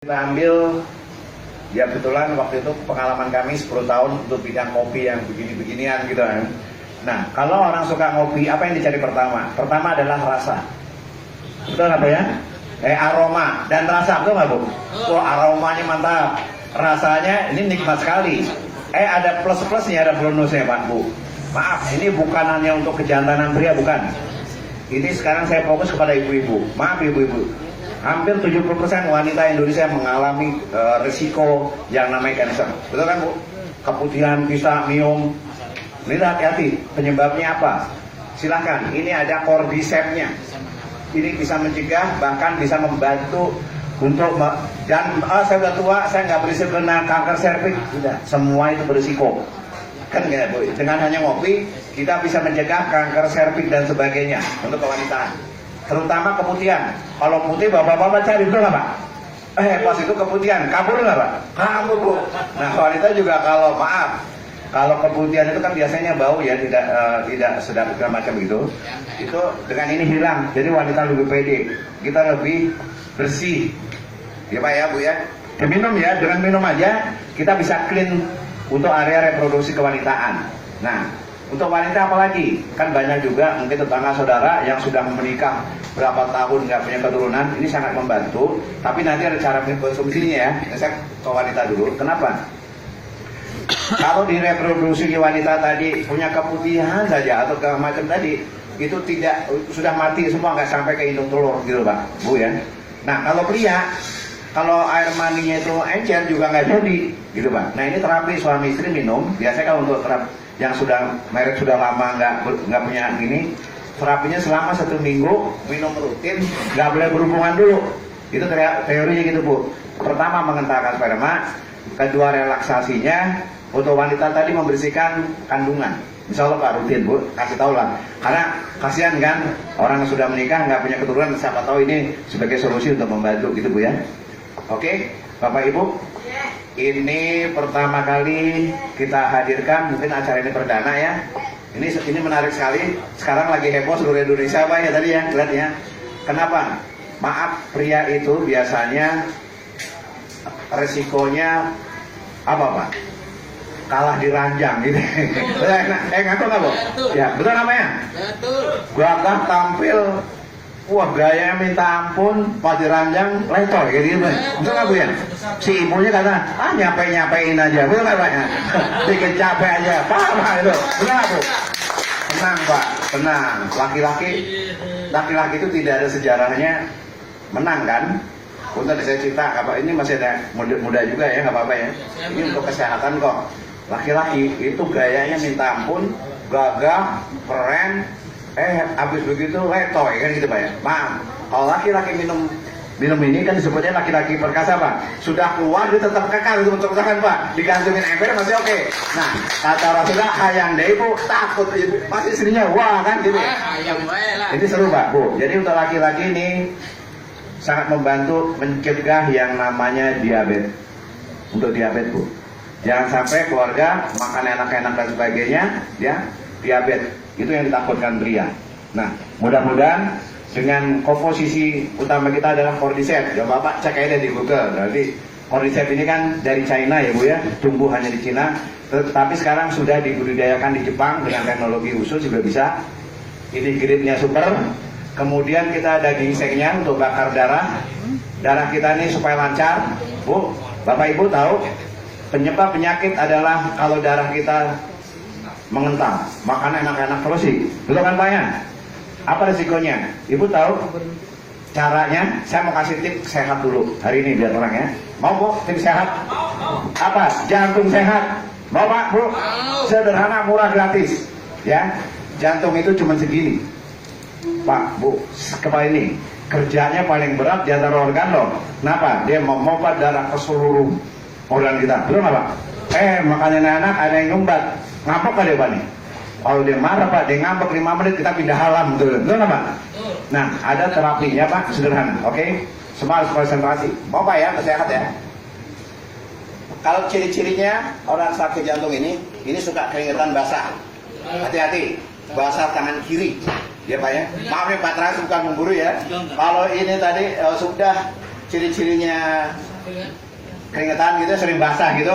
Kita ambil, ya kebetulan waktu itu pengalaman kami 10 tahun untuk bidang kopi yang begini-beginian gitu kan. Nah, kalau orang suka ngopi, apa yang dicari pertama? Pertama adalah rasa. Betul apa ya? Aroma dan rasa, betul nggak Bu? Oh, aromanya mantap, rasanya ini nikmat sekali. Ada plus-plusnya, ada bonusnya Pak Bu. Maaf, ini bukan hanya untuk kejantanan pria, bukan. Ini sekarang saya fokus kepada ibu-ibu. Maaf ibu-ibu. Hampir 70% wanita Indonesia mengalami risiko yang namanya kanker. Betul kan Bu? Keputihan, bisa, miom. Ini hati-hati, penyebabnya apa? Silahkan, ini ada cordycepsnya. Ini bisa mencegah, bahkan bisa membantu untuk dan saya udah tua, saya nggak berisiko kena kanker serviks. Tidak, semua itu berisiko. Kan nggak Bu? Dengan hanya ngopi, kita bisa mencegah kanker serviks dan sebagainya untuk kewanitaan. Terutama keputihan. Kalau putih bapak-bapak cari, betul nggak Pak? Pas itu keputihan, kabur nggak Pak? Kabur Bu. Nah wanita juga kalau maaf, kalau keputihan itu kan biasanya bau ya, tidak sedap segala macam gitu. Itu dengan ini hilang. Jadi wanita lebih pede, kita lebih bersih. Ya Pak ya Bu ya. Minum ya, dengan minum aja kita bisa clean untuk area reproduksi kewanitaan. Nah, untuk wanita apalagi? Kan banyak juga mungkin tetangga saudara yang sudah menikah berapa tahun nggak punya keturunan, ini sangat membantu. Tapi nanti ada cara konsumsinya ya. Saya ke wanita dulu. Kenapa? Kalau di reproduksi wanita tadi punya keputihan saja atau ke macam tadi, itu tidak sudah mati semua, nggak sampai ke indung telur gitu Pak, Bu ya. Nah kalau pria, kalau air maninya itu encer juga nggak jadi gitu Pak. Nah ini terapi suami istri minum. Biasanya kalau untuk terapi yang sudah merek sudah lama nggak punya gini, terapinya selama 1 minggu minum rutin, nggak boleh berhubungan dulu. Itu teorinya gitu Bu. Pertama mengentalkan sperma, kedua relaksasinya, untuk wanita tadi membersihkan kandungan. Insya Allah Pak rutin Bu, kasih tahu lah. Karena kasihan kan orang yang sudah menikah nggak punya keturunan, siapa tahu ini sebagai solusi untuk membantu gitu Bu ya. Oke, Bapak Ibu. Ini pertama kali kita hadirkan, mungkin acara ini perdana ya. Ini menarik sekali. Sekarang lagi heboh seluruh Indonesia Pak ya tadi ya, lihat ya. Kenapa? Maaf, pria itu biasanya resikonya apa Pak? Kalah di ranjang gitu. Ngaku nggak Bu? Ya, betul namanya? Betul. Gagah tampil, wah gaya minta ampun, pas di ranjang lecor kayak gitu. Betul nggak Bu ya? Si ibunya kata, nyapain aja, betul nggak Pak ya? Bikin capek aja, paham itu, betul nggak Bu? Tenang Pak, tenang. Laki-laki itu tidak ada sejarahnya menang kan? Untuk saya cerita, apa ini masih ada muda juga ya, nggak apa-apa ya. Ini untuk kesehatan kok. Laki-laki itu gayanya minta ampun, gagah, keren. Habis begitu letoy kan gitu Pak ya. Maaf, kalau laki-laki minum ini kan disebutnya laki-laki perkasa Pak. Sudah keluar dia tetap kekal itu untuk kan Pak. Digantungin ember masih oke. Nah, kata Rasulullah hayang deh Bu, takut masih istrinya wah kan gitu. Ini seru Pak Bu. Jadi untuk laki-laki ini sangat membantu mencegah yang namanya diabetes. Untuk diabetes Bu. Jangan sampai keluarga makan enak-enak dan sebagainya ya, diabetes. Itu yang ditakutkan pria. Nah, mudah-mudahan dengan komposisi utama kita adalah cordyceps. Ya Bapak cek aja di Google. Berarti cordyceps ini kan dari China ya Bu ya, tumbuh hanya di China. Tetapi sekarang sudah dibudidayakan di Jepang dengan teknologi khusus juga bisa. Ini grade-nya super. Kemudian kita ada ginsengnya untuk bakar darah. Darah kita ini supaya lancar. Bu, Bapak Ibu tahu penyebab penyakit adalah kalau darah kita mengental, makan enak-enak terus sih, betul kan Pak ya? Apa resikonya? Ibu tahu caranya? Saya mau kasih tips sehat dulu hari ini biar orang ya. Mau Bu tips sehat? Apa? Jantung sehat. Mau Pak Bu? Sederhana, murah, gratis. Ya, jantung itu cuma segini. Pak Bu, kepala ini kerjanya paling berat di antara organ loh. Kenapa? Dia memompa darah ke seluruh organ kita, betul nggak Pak? Makanya anak ada yang nyumbat. Ngambek kan dia Pak nih? Kalau dia marah Pak, dia ngambek 5 menit kita pindah alam, betul nggak Pak? Nah, ada terapinya Pak, sederhana, oke? Semua harus konsentrasi. Mau Pak ya, sehat ya? Kalau ciri-cirinya orang sakit jantung ini suka keringetan basah. Hati-hati, basah tangan kiri. Ya Pak ya, maaf ya Pak Tras bukan memburu ya. Kalau ini tadi sudah ciri-cirinya keringetan gitu, sering basah gitu,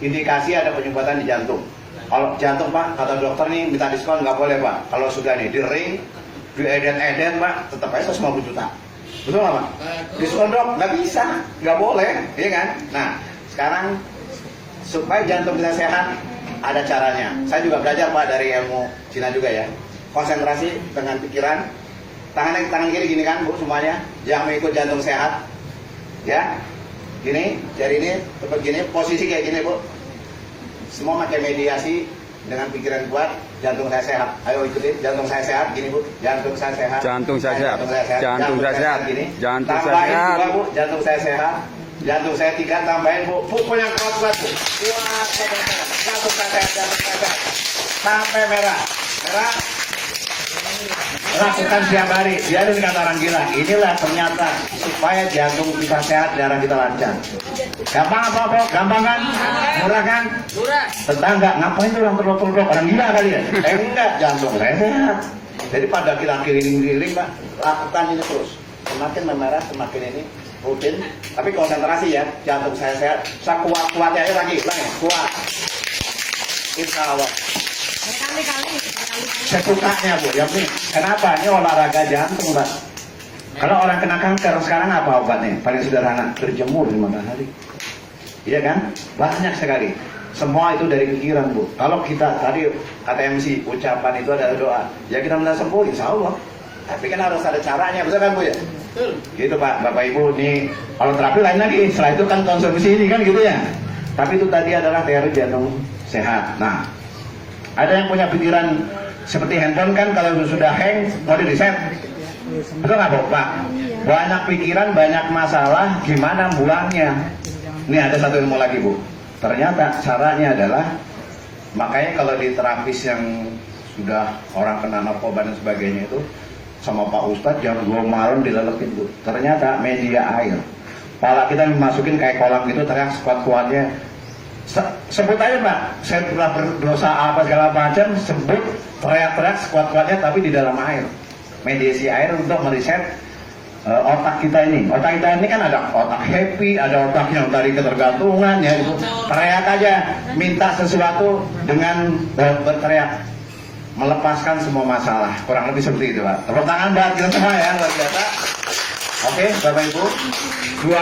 indikasi ada penyumbatan di jantung. Kalau jantung Pak, kata dokter nih minta diskon nggak boleh Pak. Kalau sudah nih di ring, di eden Pak, tetap aja 150 juta. Betul nggak Pak? Diskon dok, nggak bisa, nggak boleh, iya kan? Nah, sekarang supaya jantung kita sehat, ada caranya. Saya juga belajar Pak dari ilmu Cina juga ya. Konsentrasi dengan pikiran. Tangan kiri gini kan Bu semuanya, yang mengikut jantung sehat, ya. Gini, jari ini tepat gini, posisi kayak gini Bu. Semua pakai mediasi dengan pikiran kuat, jantung saya sehat. Ayo ikutin, jantung saya sehat, gini Bu. Jantung saya sehat. Jantung saya sehat. Jantung saya sehat. Gini. Jantung saya tambahin sehat. 2 Bu, jantung saya sehat. Jantung saya 3, tambahin Bu. Pukul yang kuat Bu. Kuat, jantung saya sehat, jantung saya sehat. Sampai merah. Merah. Lakukan setiap hari, biarin kata orang gila. Inilah ternyata supaya jantung kita sehat, darah kita lancar. Gampang apa kok? Gampang kan? Murah kan? Murah. Tetangga, ngapain tuh orang terlopok-lopok? Orang gila kali ya? Enggak, jantung saya sehat. Jadi pada kita keliling-keliling Pak, lakukan ini terus. Semakin memerah, semakin ini rutin. Tapi konsentrasi ya, jantung saya sehat. Saya kuat-kuatnya aja lagi, ulang ya, kuat. Insya Allah. Kali-kali. Sesukanya Bu, yang penting. Kenapa? Ini olahraga jantung Pak. Kalau orang kena kanker sekarang apa obatnya? Paling sederhana, berjemur di matahari. Iya kan? Banyak sekali. Semua itu dari pikiran Bu. Kalau kita tadi kata MC, ucapan itu adalah doa. Ya kita minta sembuh, insya Allah. Tapi kan harus ada caranya, betul kan Bu ya? Betul. Gitu Pak, Bapak Ibu nih. Kalau terapi lain lagi, setelah itu kan konsumsi ini kan gitu ya. Tapi itu tadi adalah teori jantung sehat. Nah, ada yang punya pikiran seperti handphone kan kalau sudah hang mau di reset. Betul nggak Bu Pak? Banyak pikiran, banyak masalah, gimana buangnya? Ini ada satu ilmu lagi Bu. Ternyata caranya adalah, makanya kalau di terapis yang sudah orang kena narkoba dan sebagainya itu sama Pak Ustadz jam 2 malam dilelepin Bu. Ternyata media air. Pala kita dimasukin kayak kolam gitu, teriak sekuat-kuatnya. Sebut aja Pak, saya pernah berdosa apa segala macam, sebut teriak-teriak sekuat-kuatnya tapi di dalam air. Mediasi air untuk meriset otak kita ini. Otak kita ini kan ada otak happy, ada otak yang tadi ketergantungan ya itu. Teriak aja, minta sesuatu dengan berteriak, melepaskan semua masalah. Kurang lebih seperti itu Pak. Tepuk tangan buat kita semua ya, luar biasa. Oke Bapak Ibu, dua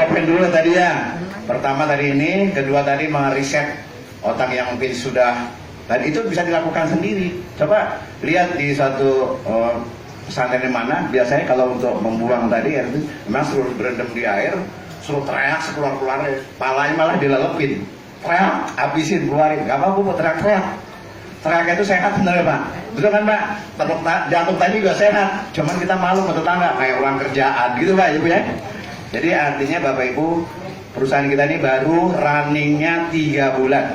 poin dulu tadi ya. Pertama tadi ini, kedua tadi meriset otak yang mungkin sudah, dan itu bisa dilakukan sendiri. Coba lihat di satu pesantren di mana, biasanya kalau untuk membuang tadi ya, memang suruh berendam di air, suruh teriak sekeluar-keluarnya, palanya malah dilelepin. Teriak, habisin, keluarin, gak apa-apa Bu, teriak-teriak. Teriaknya itu sehat sebenarnya Pak. Betul kan Pak? Jantung tadi juga sehat, cuman kita malu sama tetangga, kayak orang kerjaan gitu Pak Ibu ya. Jadi artinya Bapak Ibu, perusahaan kita ini baru runningnya 3 bulan.